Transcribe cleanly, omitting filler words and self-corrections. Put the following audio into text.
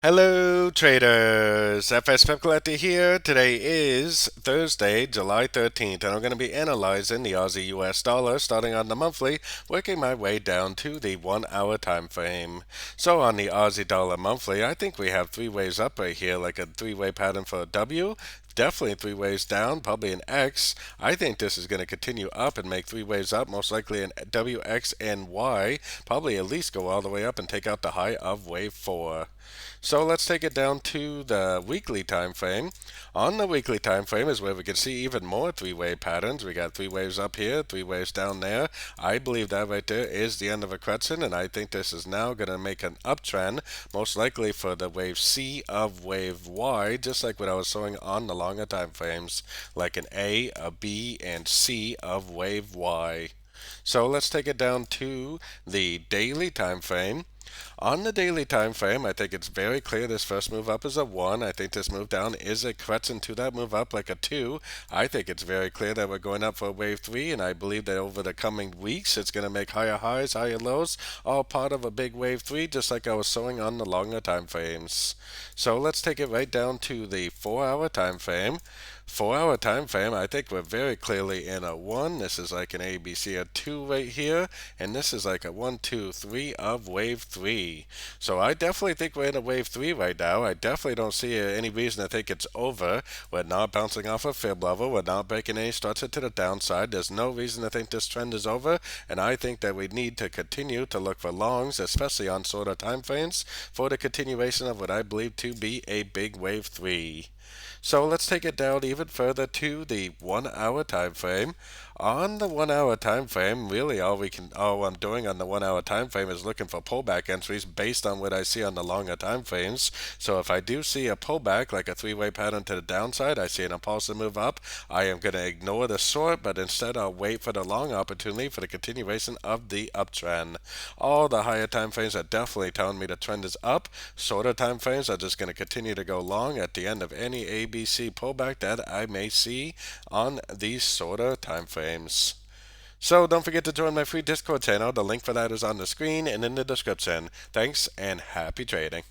Hello traders, FX Pip Collector here. Today is Thursday, July 13th, and I'm going to be analyzing the Aussie US dollar starting on the monthly, working my way down to the 1 hour time frame. So on the Aussie dollar monthly, I think we have three ways up right here, like a three-way pattern for a W. Definitely three ways down, probably an X. I think this is going to continue up and make three ways up, most likely an W, X, and Y. Probably at least go all the way up and take out the high of wave 4. So let's take it down to the weekly time frame. On the weekly time frame is where we can see even more three-way patterns. We got three waves up here, three waves down there. I believe that right there is the end of a crescent, and I think this is now going to make an uptrend, most likely for the wave C of wave Y, just like what I was showing on the longer time frames, like an A, a B, and C of wave Y. So let's take it down to the daily time frame. On the daily time frame, I think it's very clear this first move up is a 1. I think this move down is a crescent to that move up like a 2. I think it's very clear that we're going up for a wave 3, and I believe that over the coming weeks it's going to make higher highs, higher lows, all part of a big wave 3, just like I was showing on the longer time frames. So let's take it right down to the 4 hour time frame. 4 hour time frame, I think we're very clearly in a 1. This is like an ABC, a 2 right here, and this is like a 1, 2, 3 of wave 3. So I definitely think we're in a wave 3 right now. I definitely don't see any reason to think it's over. We're not bouncing off a fib level. We're not breaking any structure to the downside. There's no reason to think this trend is over, and I think that we need to continue to look for longs, especially on shorter time frames, for the continuation of what I believe to be a big wave 3. So let's take it down even further to the 1 hour time frame. On the 1 hour time frame, really all I'm doing on the 1 hour time frame is looking for pullback entries based on what I see on the longer time frames. So if I do see a pullback, like a three-way pattern to the downside, I see an impulsive move up, I am going to ignore the short, but instead I'll wait for the long opportunity for the continuation of the uptrend. All the higher time frames are definitely telling me the trend is up. Shorter time frames are just going to continue to go long at the end of any ABC pullback that I may see on these shorter time frames. So don't forget to join my free Discord channel. The link for that is on the screen and in the description. Thanks and happy trading.